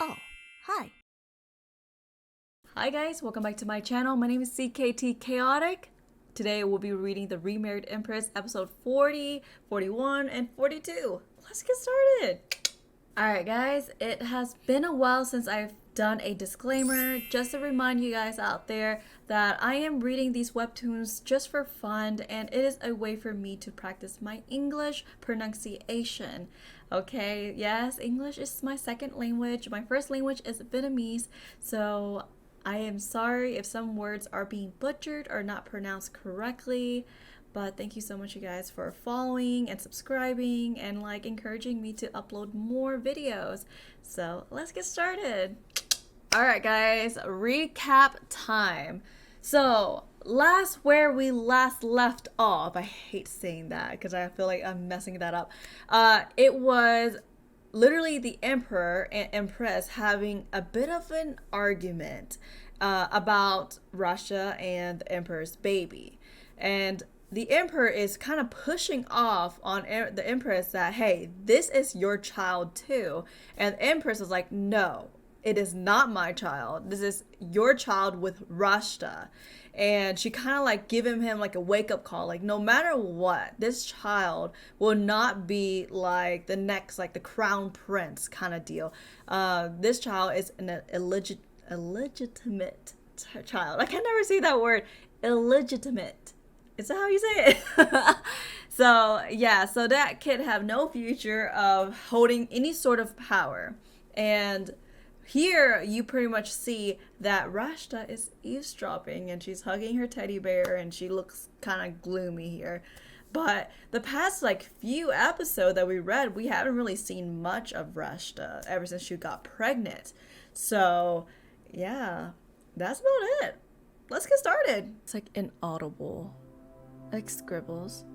Oh, hi. Hi guys, welcome back to my channel. My name is CKTCHAOTIC. Today we'll be reading the Remarried Empress episode 40, 41, and 42. Let's get started. Alright guys, it has been a while since I've done a disclaimer. Just to remind you guys out there that I am reading these webtoons just for fun, and it is a way for me to practice my English pronunciation. Okay, yes, English is my second language. My first language is Vietnamese, so I am sorry if some words are being butchered or not pronounced correctly, but thank you so much, you guys, for following and subscribing and encouraging me to upload more videos. So let's get started. Alright guys, recap time. So where we last left off, I hate saying that because I feel like I'm messing that up. It was literally the emperor and empress having a bit of an argument about Rashta and the emperor's baby. And the emperor is kind of pushing off on the empress that, hey, this is your child too. And the empress is like, no, it is not my child. This is your child with Rashta. And she kind of giving him a wake up call, no matter what, this child will not be like the next, the crown prince kind of deal. This child is an illegitimate child. I can never say that word, illegitimate. Is that how you say it? So yeah, so that kid have no future of holding any sort of power. And here you pretty much see that Rashta is eavesdropping and she's hugging her teddy bear and she looks kind of gloomy here. But the past few episodes that we read, we haven't really seen much of Rashta ever since she got pregnant. So yeah, that's about it. Let's get started. It's inaudible. Scribbles.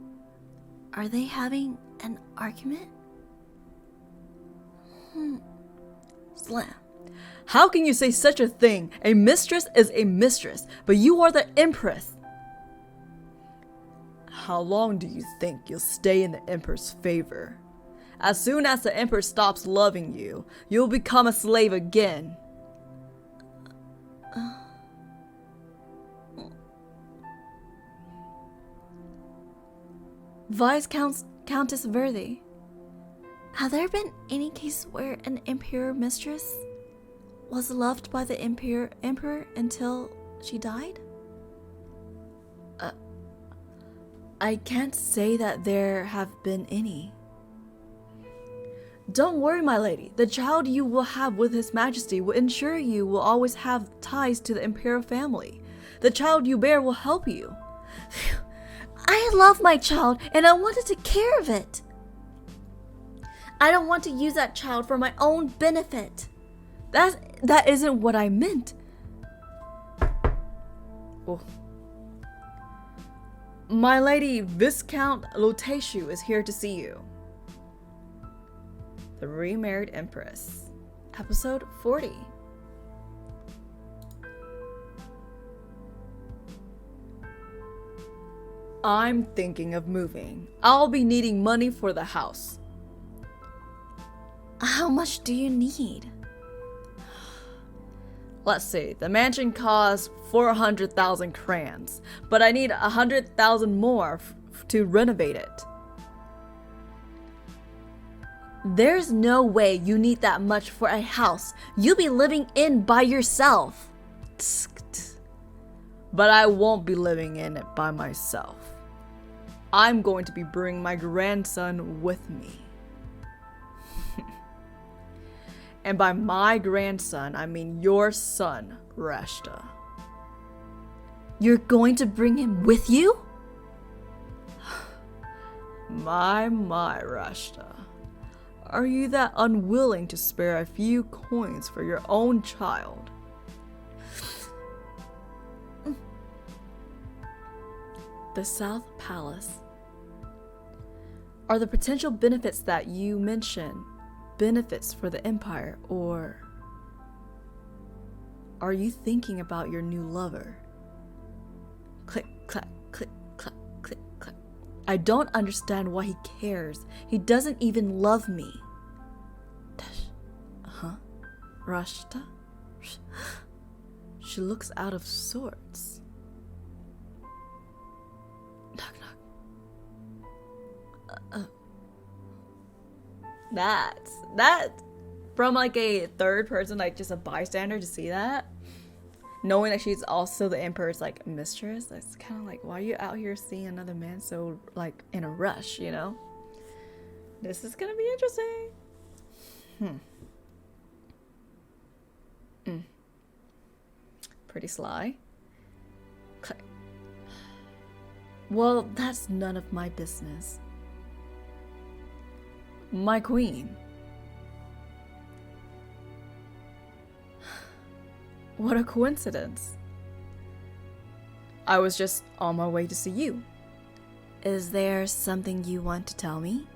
Are they having an argument? Slam. How can you say such a thing? A mistress is a mistress, but you are the empress. How long do you think you'll stay in the emperor's favor? As soon as the emperor stops loving you, you'll become a slave again. Vice Countess Verdi. Have there been any cases where an emperor mistress was loved by the emperor until she died? I can't say that there have been any. Don't worry, my lady. The child you will have with His Majesty will ensure you will always have ties to the imperial family. The child you bear will help you. I love my child and I want to take care of it. I don't want to use that child for my own benefit. That isn't what I meant. Oh. My lady Viscount Sovieshu is here to see you. The Remarried Empress. Episode 40. I'm thinking of moving. I'll be needing money for the house. How much do you need? Let's see, the mansion costs 400,000 crowns, but I need 100,000 more to renovate it. There's no way you need that much for a house you'll be living in by yourself. But I won't be living in it by myself. I'm going to be bringing my grandson with me. And by my grandson, I mean your son, Rashta. You're going to bring him with you? My, Rashta. Are you that unwilling to spare a few coins for your own child? The South Palace. Are the potential benefits that you mention benefits for the empire, or are you thinking about your new lover? Click, clack, click, clack, click, clack. I don't understand why he cares. He doesn't even love me. Huh? Rashta? She looks out of sorts. Knock, knock. That from like a third person, like just a bystander, to see that, knowing that she's also the Emperor's like mistress, it's kind of like, why are you out here seeing another man so like in a rush, you know? This is gonna be interesting. Pretty sly. Click. Well, that's none of my business. My queen. What a coincidence. I was just on my way to see you. Is there something you want to tell me?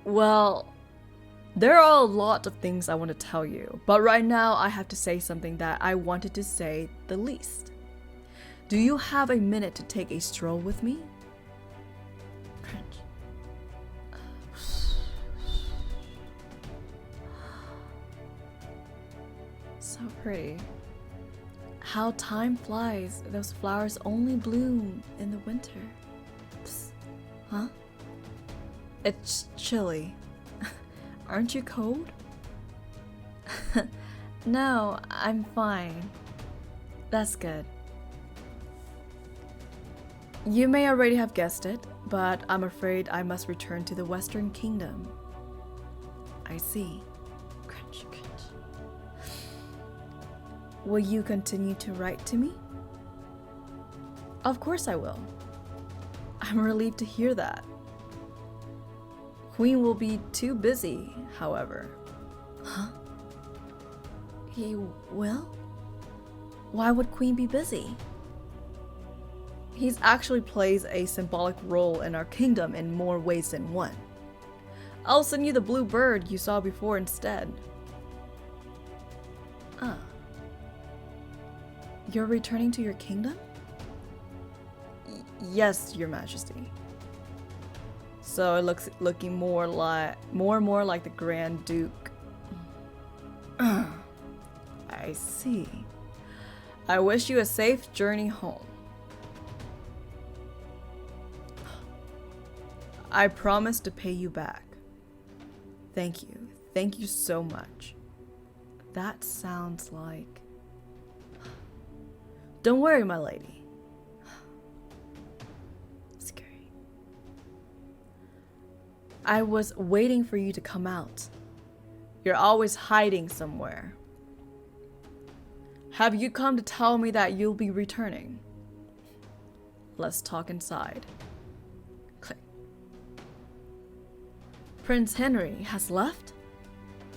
Well, there are a lot of things I want to tell you, but right now I have to say something that I wanted to say the least. Do you have a minute to take a stroll with me? So pretty. How time flies. Those flowers only bloom in the winter. Psst. Huh? It's chilly. Aren't you cold? No, I'm fine. That's good. You may already have guessed it, but I'm afraid I must return to the Western Kingdom. I see. Crunch, crunch. Will you continue to write to me? Of course I will. I'm relieved to hear that. Queen will be too busy, however. Huh? He will? Why would Queen be busy? He actually plays a symbolic role in our kingdom in more ways than one. I'll send you the blue bird you saw before instead. Ah. You're returning to your kingdom? Yes, Your Majesty. So it looking more and more like the Grand Duke. I see. I wish you a safe journey home. I promise to pay you back. Thank you. Thank you so much. That sounds like... Don't worry, my lady. Scary. I was waiting for you to come out. You're always hiding somewhere. Have you come to tell me that you'll be returning? Let's talk inside. Click. Prince Henry has left?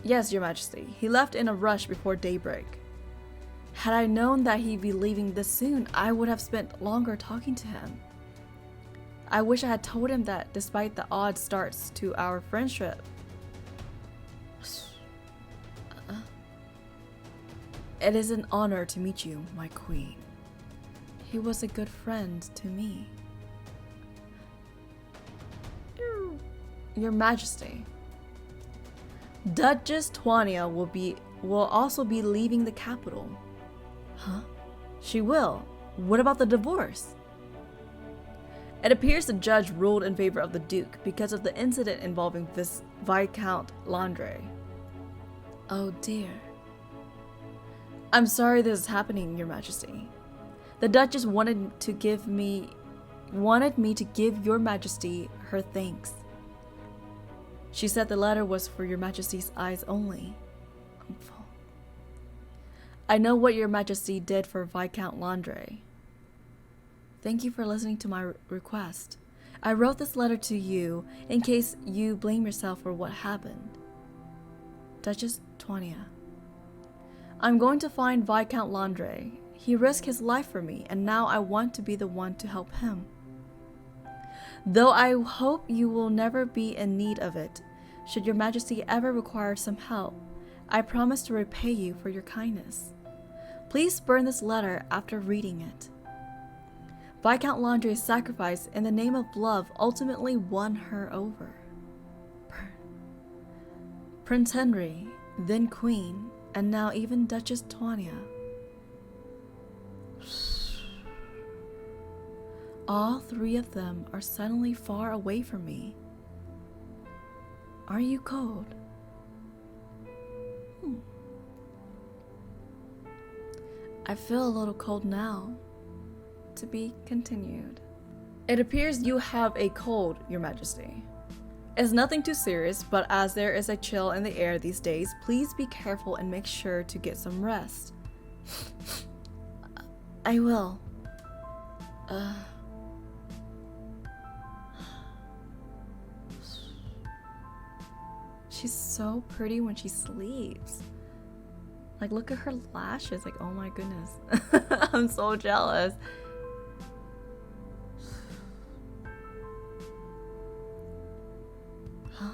Yes, Your Majesty. He left in a rush before daybreak. Had I known that he'd be leaving this soon, I would have spent longer talking to him. I wish I had told him that despite the odd starts to our friendship. It is an honor to meet you, my queen. He was a good friend to me. Your Majesty. Duchess Twania will also be leaving the capital. Huh? She will? What about the divorce? It appears the judge ruled in favor of the Duke because of the incident involving this Viscount Landre. Oh dear. I'm sorry this is happening, Your Majesty. The Duchess wanted me to give Your Majesty her thanks. She said the letter was for Your Majesty's eyes only. I know what Your Majesty did for Viscount Landre. Thank you for listening to my request. I wrote this letter to you in case you blame yourself for what happened. Duchess Twania. I'm going to find Viscount Landre. He risked his life for me, and now I want to be the one to help him. Though I hope you will never be in need of it, should Your Majesty ever require some help, I promise to repay you for your kindness. Please burn this letter after reading it. Viscount Landre's sacrifice in the name of love ultimately won her over. Burn. Prince Henry, then Queen, And now even Duchess Tanya. All three of them are suddenly far away from me. Are you cold? I feel a little cold now. To be continued. It appears you have a cold, Your Majesty. It's nothing too serious, but as there is a chill in the air these days, please be careful and make sure to get some rest. I will. She's so pretty when she sleeps. Like, look at her lashes. Like, oh my goodness. I'm so jealous. Huh?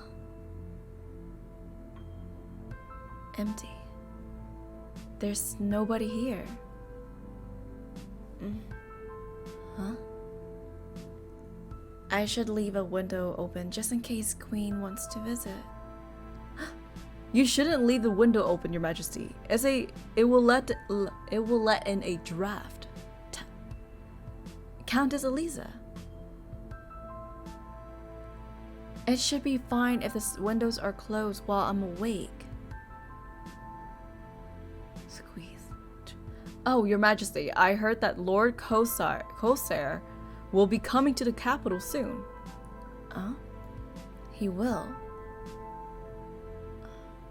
Empty. There's nobody here. Huh? I should leave a window open just in case Queen wants to visit. You shouldn't leave the window open, Your Majesty. It will let in a draft. Countess Eliza. It should be fine if the windows are closed while I'm awake. Squeeze. Oh, Your Majesty, I heard that Lord Corsair will be coming to the capital soon. He will.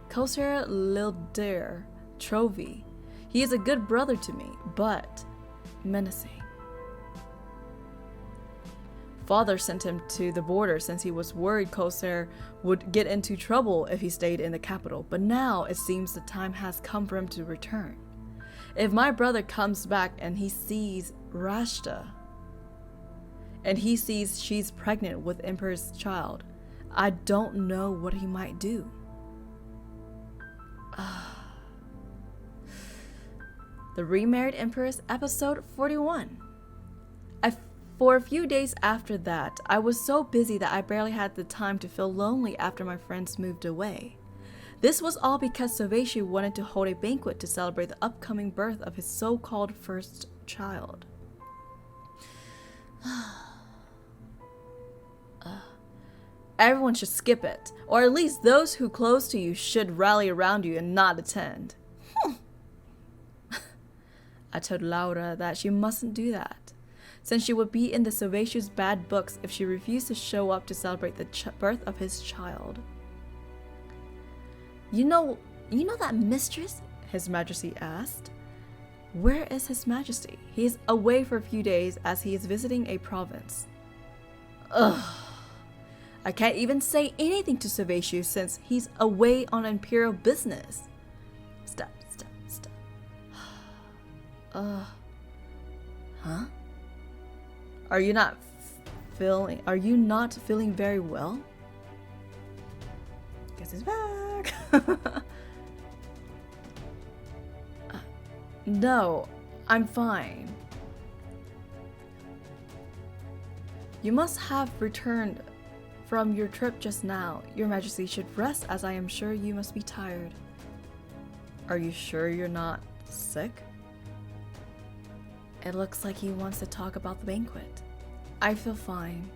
Corsair Lildair Trovy. He is a good brother to me, but menacing. Father sent him to the border since he was worried Corsair would get into trouble if he stayed in the capital, but now it seems the time has come for him to return. If my brother comes back and he sees Rashta, and he sees she's pregnant with Emperor's child, I don't know what he might do. The Remarried Empress, episode 41. For a few days after that, I was so busy that I barely had the time to feel lonely after my friends moved away. This was all because Sovieshu wanted to hold a banquet to celebrate the upcoming birth of his so-called first child. Everyone should skip it, or at least those who close to you should rally around you and not attend. I told Laura that she mustn't do that, since she would be in the Sovieshu's bad books if she refused to show up to celebrate the birth of his child. You know that mistress? His Majesty asked. Where is His Majesty? He is away for a few days as he is visiting a province. Ugh. I can't even say anything to Sovieshu since he's away on imperial business. Stop. Huh? Are you not feeling very well? Guess he's back. No, I'm fine. You must have returned from your trip just now. Your Majesty should rest, as I am sure you must be tired. Are you sure you're not sick? It looks like he wants to talk about the banquet. I feel fine.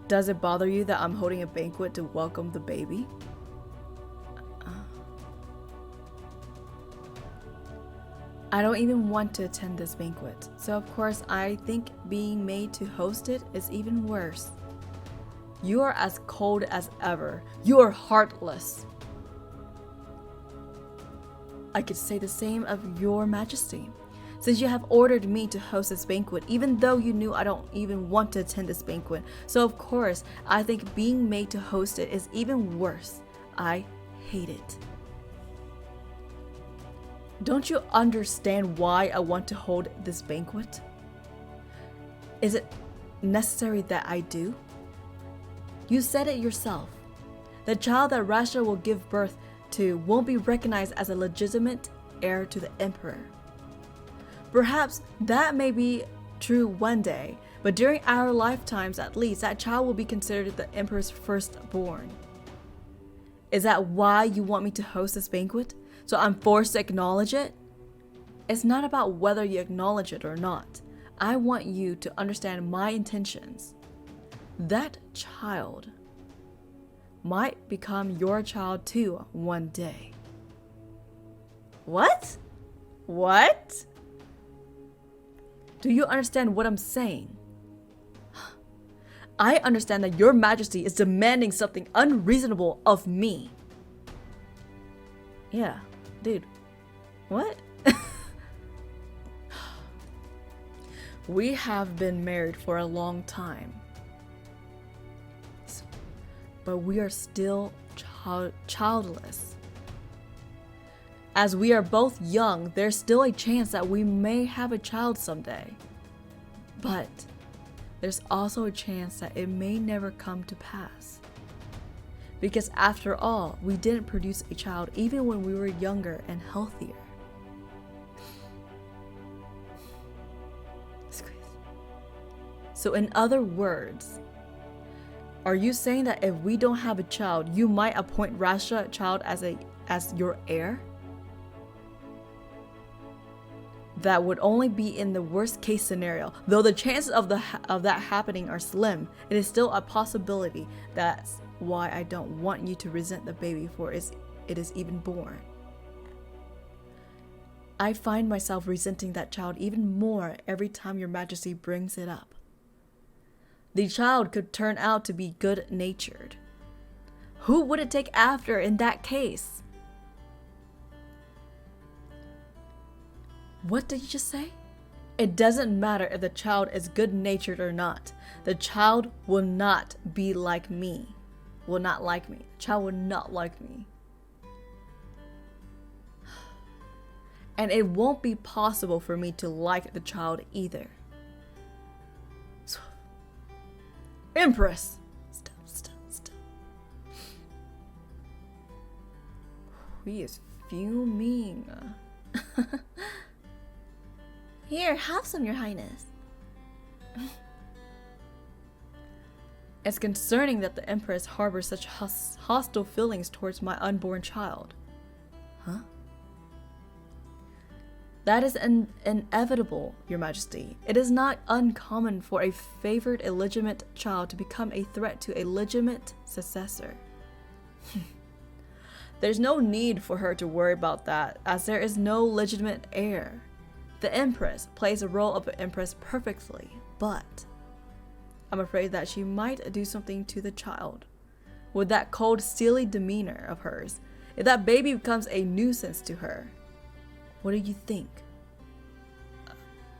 Does it bother you that I'm holding a banquet to welcome the baby? I don't even want to attend this banquet, so of course I think being made to host it is even worse. You are as cold as ever. You are heartless. I could say the same of Your Majesty, since you have ordered me to host this banquet, even though you knew I don't even want to attend this banquet. So of course, I think being made to host it is even worse. I hate it. Don't you understand why I want to hold this banquet? Is it necessary that I do? You said it yourself. The child that Rashta will give birth to won't be recognized as a legitimate heir to the emperor. Perhaps that may be true one day, but during our lifetimes at least, that child will be considered the emperor's firstborn. Is that why you want me to host this banquet? So I'm forced to acknowledge it? It's not about whether you acknowledge it or not. I want you to understand my intentions. That child might become your child too one day. What? What? Do you understand what I'm saying? I understand that your majesty is demanding something unreasonable of me. Yeah, dude. What? We have been married for a long time. But we are still childless. As we are both young, there's still a chance that we may have a child someday. But there's also a chance that it may never come to pass. Because after all, we didn't produce a child even when we were younger and healthier. So in other words, are you saying that if we don't have a child, you might appoint Rashta child as your heir? That would only be in the worst case scenario. Though the chances of that happening are slim, it is still a possibility. That's why I don't want you to resent the baby before it is even born. I find myself resenting that child even more every time your majesty brings it up. The child could turn out to be good-natured. Who would it take after in that case? What did you just say? It doesn't matter if the child is good-natured or not. The child will not be like me. Will not like me. The child will not like me. And it won't be possible for me to like the child either. Empress! Stop. He is fuming. Here, have some, your highness. It's concerning that the Empress harbors such hostile feelings towards my unborn child. Huh? That is inevitable, your majesty. It is not uncommon for a favored illegitimate child to become a threat to a legitimate successor. There's no need for her to worry about that, as there is no legitimate heir. The Empress plays the role of an Empress perfectly, but I'm afraid that she might do something to the child. With that cold, steely demeanor of hers, if that baby becomes a nuisance to her. What do you think?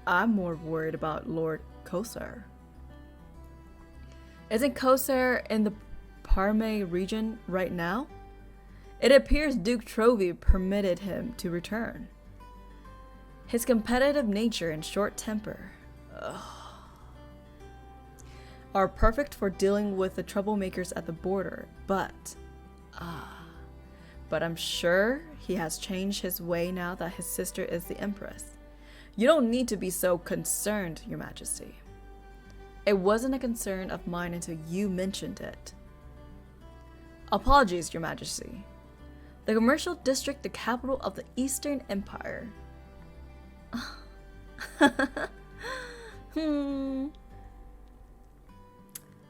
I'm more worried about Lord Kosar. Isn't Kosar in the Parme region right now? It appears Duke Trovy permitted him to return. His competitive nature and short temper are perfect for dealing with the troublemakers at the border, but I'm sure he has changed his way now that his sister is the Empress. You don't need to be so concerned, your majesty. It wasn't a concern of mine until you mentioned it. Apologies, your majesty. The commercial district, the capital of the Eastern Empire.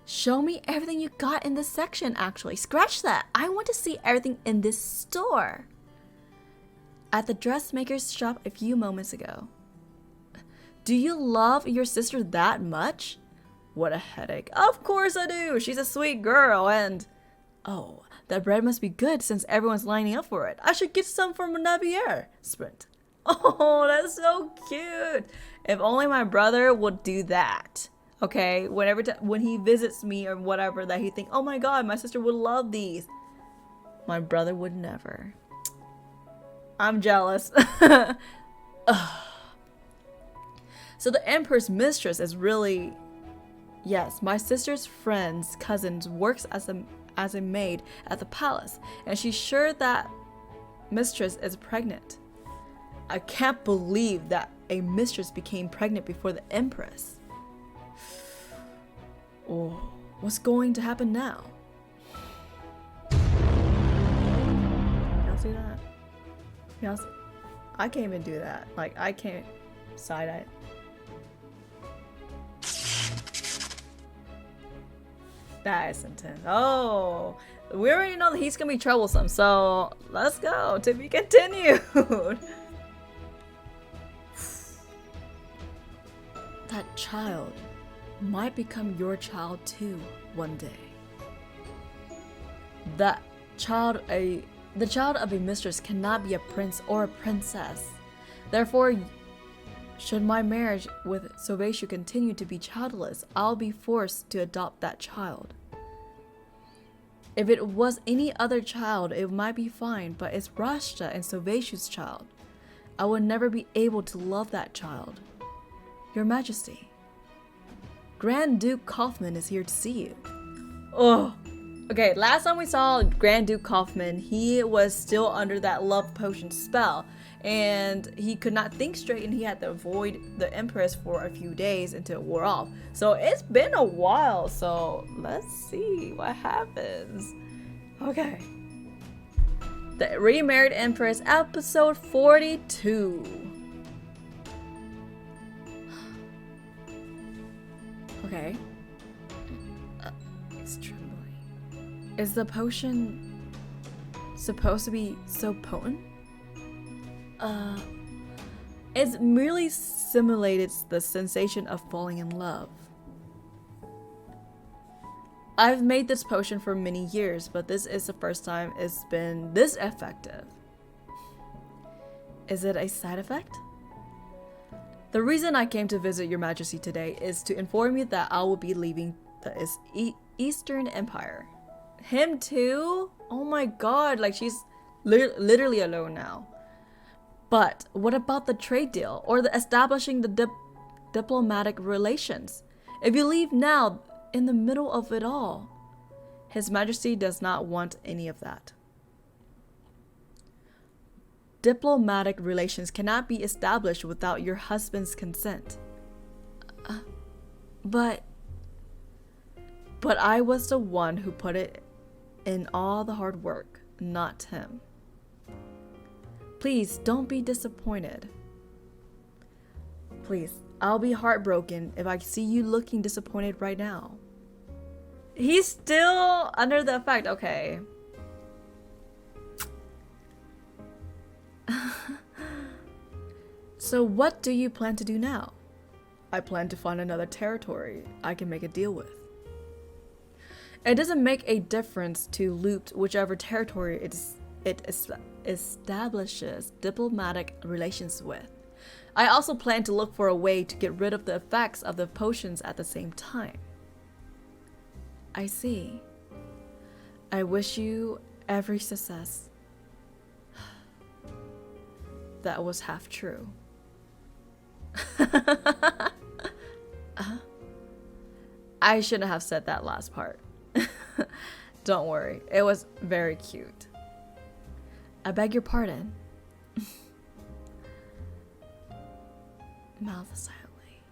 Show me everything you got in this section, actually. Scratch that. I want to see everything in this store. At the dressmaker's shop a few moments ago. Do you love your sister that much? What a headache. Of course I do. She's a sweet girl and... Oh, that bread must be good since everyone's lining up for it. I should get some from Navier. Sprint. Oh, that's so cute. If only my brother would do that. Okay, when he visits me or whatever, that he think, oh my god, my sister would love these. My brother would never. I'm jealous. So the Empress mistress is really, yes, my sister's friend's cousin works as a maid at the palace, and she's sure that mistress is pregnant. I can't believe that a mistress became pregnant before the Empress. Oh, what's going to happen now? Yes, I can't even do that. Like, I can't side-eye. That is intense. Oh, we already know that he's gonna be troublesome, so let's go. To be continued. That child might become your child too one day. The child of a mistress cannot be a prince or a princess. Therefore, should my marriage with Sovieshu continue to be childless, I'll be forced to adopt that child. If it was any other child, it might be fine, but it's Rashta and Sovieshu's child. I will never be able to love that child. Your Majesty, Grand Duke Kaufman is here to see you. Oh, okay, last time we saw Grand Duke Kaufman, he was still under that love potion spell, and he could not think straight, and he had to avoid the Empress for a few days until it wore off. So it's been a while, so let's see what happens. Okay. The Remarried Empress, episode 42. Okay. It's trembling. Is the potion supposed to be so potent? It's merely simulated the sensation of falling in love. I've made this potion for many years, but this is the first time it's been this effective. Is it a side effect? The reason I came to visit Your Majesty today is to inform you that I will be leaving the Eastern Empire. Him too? Oh my god, like she's literally alone now. But what about the trade deal or the establishing the diplomatic relations? If you leave now, in the middle of it all, His Majesty does not want any of that. Diplomatic relations cannot be established without your husband's consent. But I was the one who put it in all the hard work, not him. Please don't be disappointed. Please, I'll be heartbroken if I see you looking disappointed right now. He's still under the effect, okay. So what do you plan to do now? I plan to find another territory I can make a deal with. It doesn't make a difference to loot whichever territory it establishes diplomatic relations with. I also plan to look for a way to get rid of the effects of the potions at the same time. I see. I wish you every success. That was half true. I shouldn't have said that last part. Don't worry, it was very cute. I beg your pardon. Mouth silently.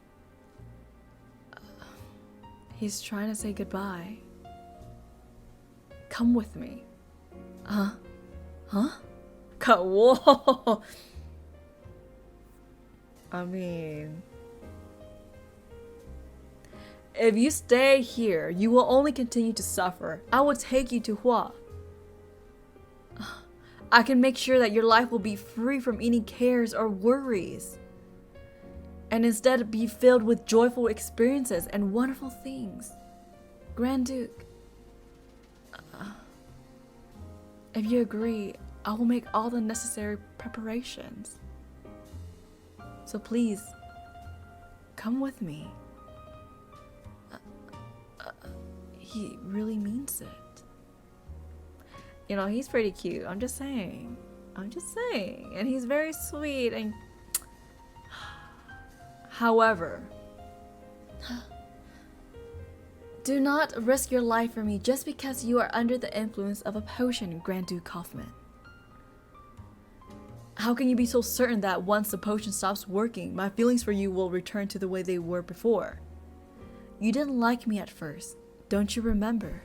He's trying to say goodbye. Come with me. Huh? Whoa. I mean, if you stay here, you will only continue to suffer. I will take you to Hua. I can make sure that your life will be free from any cares or worries, and instead be filled with joyful experiences and wonderful things. Grand Duke, if you agree, I will make all the necessary preparations. So please, come with me. He really means it. You know, he's pretty cute. I'm just saying. And he's very sweet and... However, do not risk your life for me just because you are under the influence of a potion, Grand Duke Kaufman. How can you be so certain that once the potion stops working, my feelings for you will return to the way they were before? You didn't like me at first, don't you remember?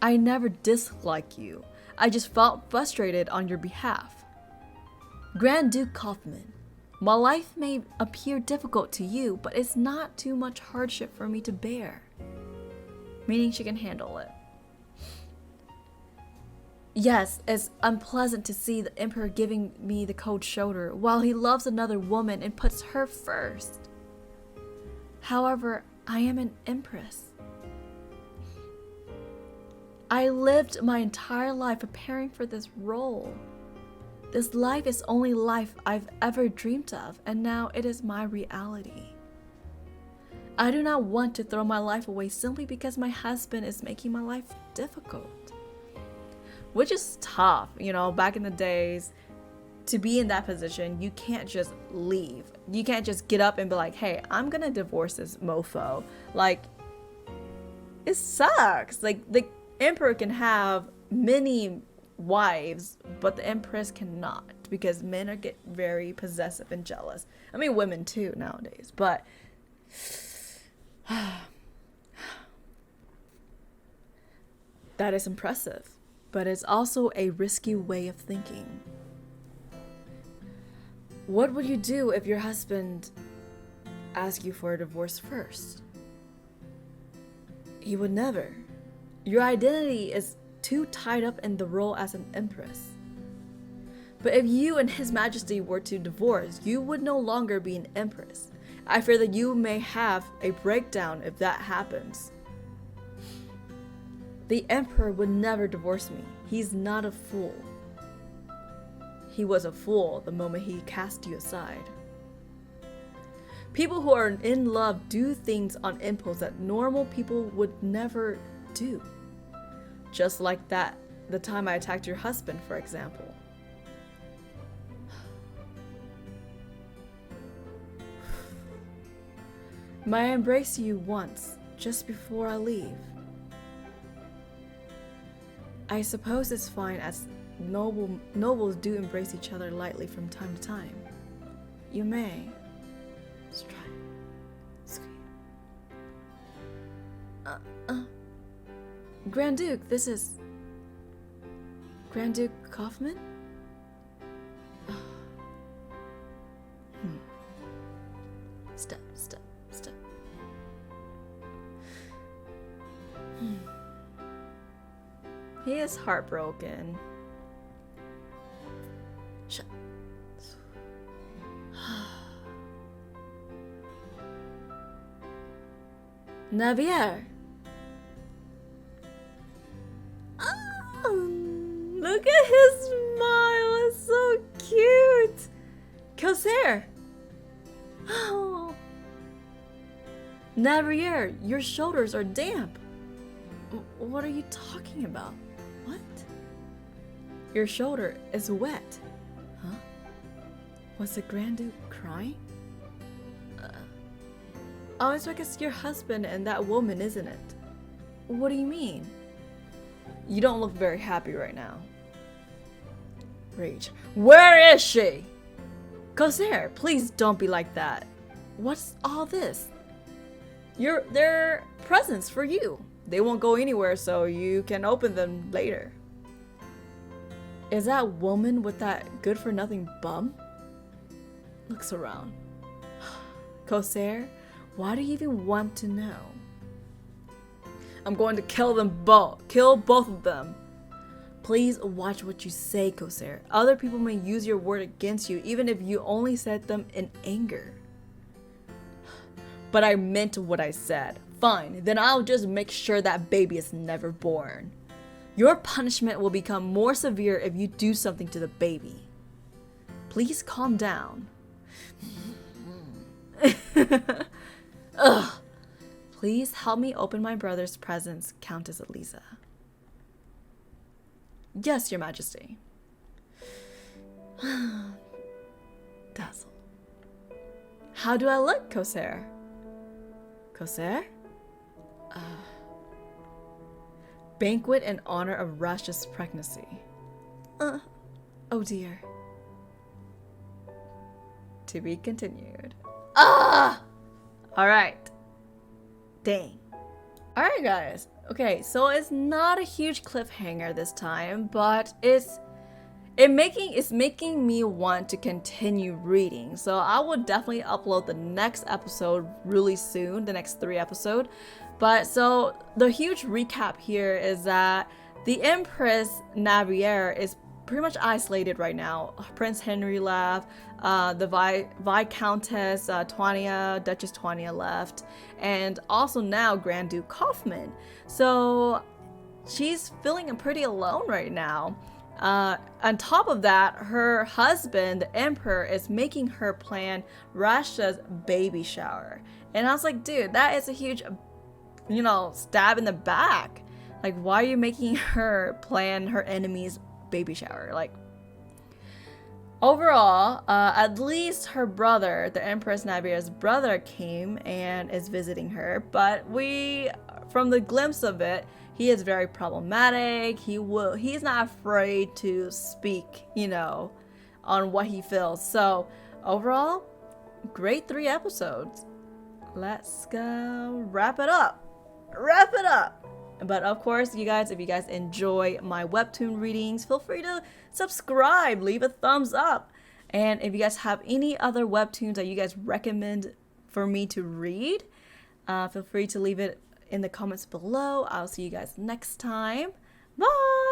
I never disliked you. I just felt frustrated on your behalf. Grand Duke Kaufman, my life may appear difficult to you, but it's not too much hardship for me to bear. Meaning she can handle it. Yes, it's unpleasant to see the Emperor giving me the cold shoulder while he loves another woman and puts her first. However, I am an Empress. I lived my entire life preparing for this role. This life is the only life I've ever dreamed of, and now it is my reality. I do not want to throw my life away simply because my husband is making my life difficult. Which is tough, you know, back in the days, to be in that position, you can't just leave. You can't just get up and be like, hey, I'm gonna divorce this mofo. Like, it sucks. Like, the emperor can have many wives, but the empress cannot, because men get very possessive and jealous. I mean, women too nowadays, but that is impressive, but it's also a risky way of thinking. What would you do if your husband asked you for a divorce first? He would never. Your identity is too tied up in the role as an empress. But if you and His Majesty were to divorce, you would no longer be an empress. I fear that you may have a breakdown if that happens. The emperor would never divorce me. He's not a fool. He was a fool the moment he cast you aside. People who are in love do things on impulse that normal people would never do. Just like that, the time I attacked your husband, for example. May I embrace you once, just before I leave? I suppose it's fine, as nobles do embrace each other lightly from time to time. You may. Strike. Grand Duke, this is Grand Duke Kaufman? Step. he is heartbroken. Shut. Navier. Look at his smile, it's so cute. Corsair. Oh. Navier, your shoulders are damp. What are you talking about? What? Your shoulder is wet. Huh? Was the Grand Duke crying? Oh, it's because your husband and that woman, isn't it? What do you mean? You don't look very happy right now. Rage. Where is she? Corsair, please don't be like that. What's all this? They're presents for you. They won't go anywhere, so you can open them later. Is that woman with that good-for-nothing bum? Looks around. Corsair, why do you even want to know? I'm going to kill them both. Kill both of them. Please watch what you say, Corsair. Other people may use your word against you, even if you only said them in anger. But I meant what I said. Fine, then I'll just make sure that baby is never born. Your punishment will become more severe if you do something to the baby. Please calm down. Ugh. Please help me open my brother's presents, Countess Elisa. Yes, Your Majesty. Dazzle. How do I look, Corsair? Corsair? Banquet in honor of Rashta's pregnancy. Oh dear. To be continued. Alright. Dang. Alright guys. Okay, so it's not a huge cliffhanger this time, but it's it's making me want to continue reading. So I will definitely upload the next episode really soon, the next 3 episodes. But so the huge recap here is that the Empress Navier is pretty much isolated right now. Prince Henry left, the Viscountess Twania, Duchess Twania left, and also now Grand Duke Kaufman. So she's feeling pretty alone right now. On top of that, her husband, the emperor, is making her plan Rashta's baby shower. And I was like, dude, that is a huge, stab in the back. Like, why are you making her plan her enemy's baby shower? Like, overall, at least her brother, the Empress Navier's brother, came and is visiting her. But from the glimpse of it, he is very problematic. He's not afraid to speak, on what he feels. So overall, great 3 episodes. Let's go wrap it up. But of course, you guys, if you guys enjoy my webtoon readings, feel free to subscribe, leave a thumbs up. And if you guys have any other webtoons that you guys recommend for me to read, feel free to leave it in the comments below. I'll see you guys next time. Bye!